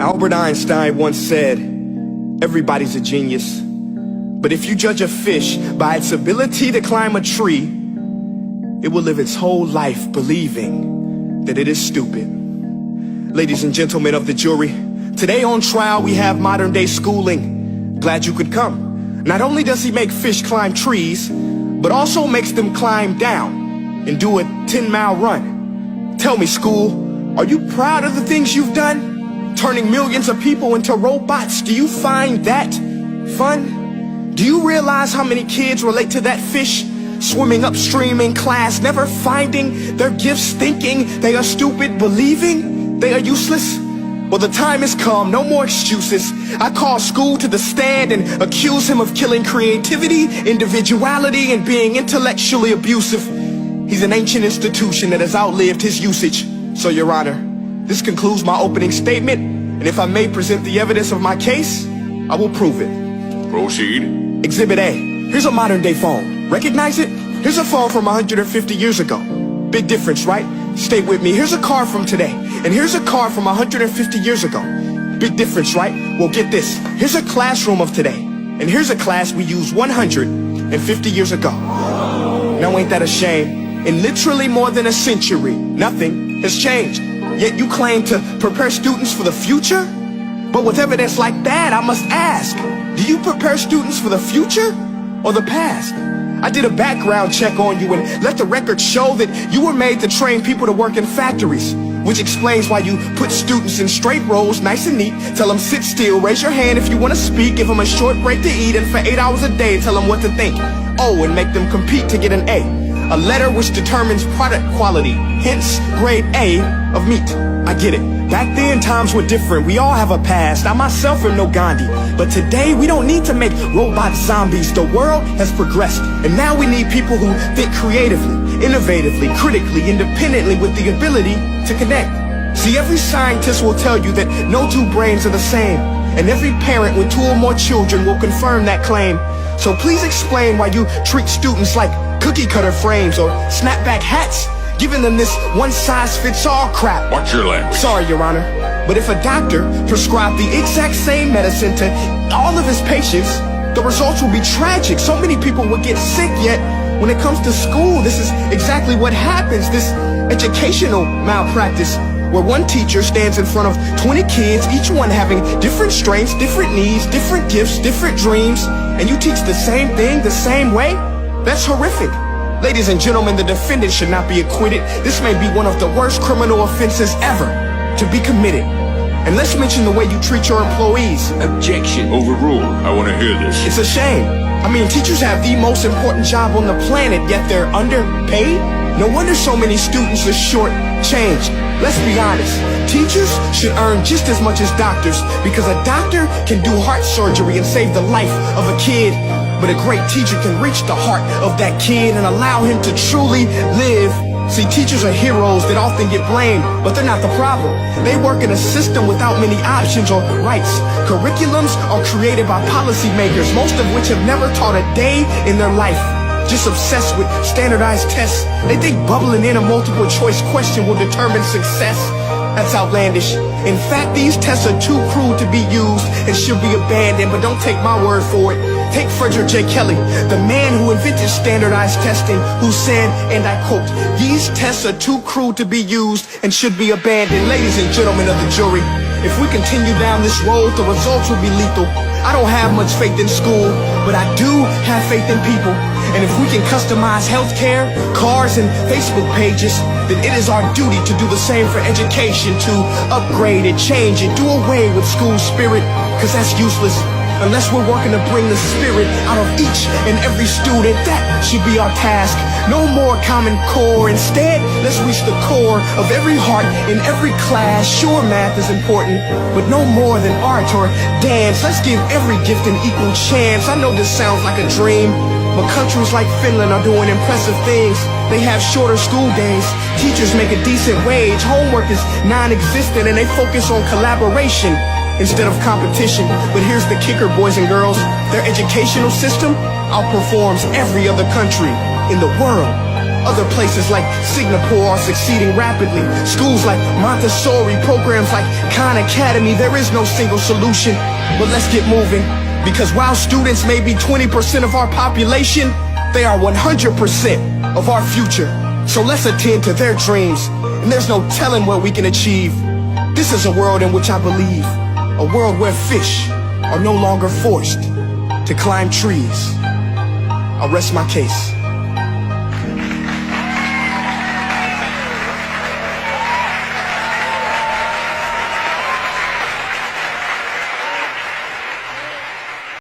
Albert Einstein once said, everybody's a genius. But if you judge a fish by its ability to climb a tree, it will live its whole life believing that it is stupid. Ladies and gentlemen of the jury, today on trial we have modern day schooling. Glad you could come. Not only does he make fish climb trees, but also makes them climb down and do a 10-mile run. Tell me, school, are you proud of the things you've done? Turning millions of people into robots, do you find that fun? Do you realize how many kids relate to that fish? Swimming upstream in class, never finding their gifts, thinking they are stupid, believing they are useless? Well, the time has come, no more excuses. I call school to the stand and accuse him of killing creativity, individuality, and being intellectually abusive. He's an ancient institution that has outlived his usage. So, Your Honor, this concludes my opening statement, and if I may present the evidence of my case, I will prove it. Proceed. Exhibit A. Here's a modern day phone. Recognize it? Here's a phone from 150 years ago. Big difference, right? Stay with me. Here's a car from today, and here's a car from 150 years ago. Big difference, right? Well, get this. Here's a classroom of today, and here's a class we used 150 years ago. Now ain't that a shame? In literally more than a century, nothing has changed. Yet you claim to prepare students for the future? But with evidence like that, I must ask, do you prepare students for the future or the past? I did a background check on you and let the record show that you were made to train people to work in factories, which explains why you put students in straight rows, nice and neat, tell them sit still, raise your hand if you want to speak, give them a short break to eat, and for 8 hours a day tell them what to think. Oh, and make them compete to get an A. A letter which determines product quality, hence grade A of meat. I get it. Back then, times were different. We all have a past. I myself am no Gandhi. But today, we don't need to make robot zombies. The world has progressed. And now we need people who think creatively, innovatively, critically, independently, with the ability to connect. See, every scientist will tell you that no two brains are the same. And every parent with 2 or more children will confirm that claim. So please explain why you treat students like cookie cutter frames or snapback hats, giving them this one-size-fits-all crap. Watch your language. Sorry, Your Honor, but if a doctor prescribed the exact same medicine to all of his patients, the results will be tragic. So many people will get sick, yet when it comes to school, this is exactly what happens, this educational malpractice, where one teacher stands in front of 20 kids, each one having different strengths, different needs, different gifts, different dreams, and you teach the same thing the same way? That's horrific. Ladies and gentlemen, the defendant should not be acquitted. This may be one of the worst criminal offenses ever to be committed. And let's mention the way you treat your employees. Objection. Overruled. I want to hear this. It's a shame. I mean, teachers have the most important job on the planet, yet they're underpaid? No wonder so many students are short-changed. Let's be honest. Teachers should earn just as much as doctors, because a doctor can do heart surgery and save the life of a kid. But a great teacher can reach the heart of that kid and allow him to truly live. See, teachers are heroes that often get blamed, but they're not the problem. They work in a system without many options or rights. Curriculums are created by policymakers, most of which have never taught a day in their life. Just obsessed with standardized tests. They think bubbling in a multiple choice question will determine success. That's outlandish. In fact, these tests are too cruel to be used and should be abandoned, but don't take my word for it. Take Frederick J. Kelly, the man who invented standardized testing, who said, and I quote, "These tests are too cruel to be used and should be abandoned." Ladies and gentlemen of the jury, if we continue down this road, the results will be lethal. I don't have much faith in school, but I do have faith in people. And if we can customize healthcare, cars, and Facebook pages, then it is our duty to do the same for education, to upgrade it, change it, do away with school spirit, because that's useless. Unless we're working to bring the spirit out of each and every student, that should be our task. No more Common Core. Instead, let's reach the core of every heart in every class. Sure, math is important, but no more than art or dance. Let's give every gift an equal chance. I know this sounds like a dream, but countries like Finland are doing impressive things. They have shorter school days, teachers make a decent wage, homework is non-existent, and they focus on collaboration instead of competition. But here's the kicker, boys and girls. Their educational system outperforms every other country in the world. Other places like Singapore are succeeding rapidly. Schools like Montessori, programs like Khan Academy, there is no single solution. But let's get moving, because while students may be 20% of our population, they are 100% of our future. So let's attend to their dreams, and there's no telling what we can achieve. This is a world in which I believe, a world where fish are no longer forced to climb trees. I'll rest my case.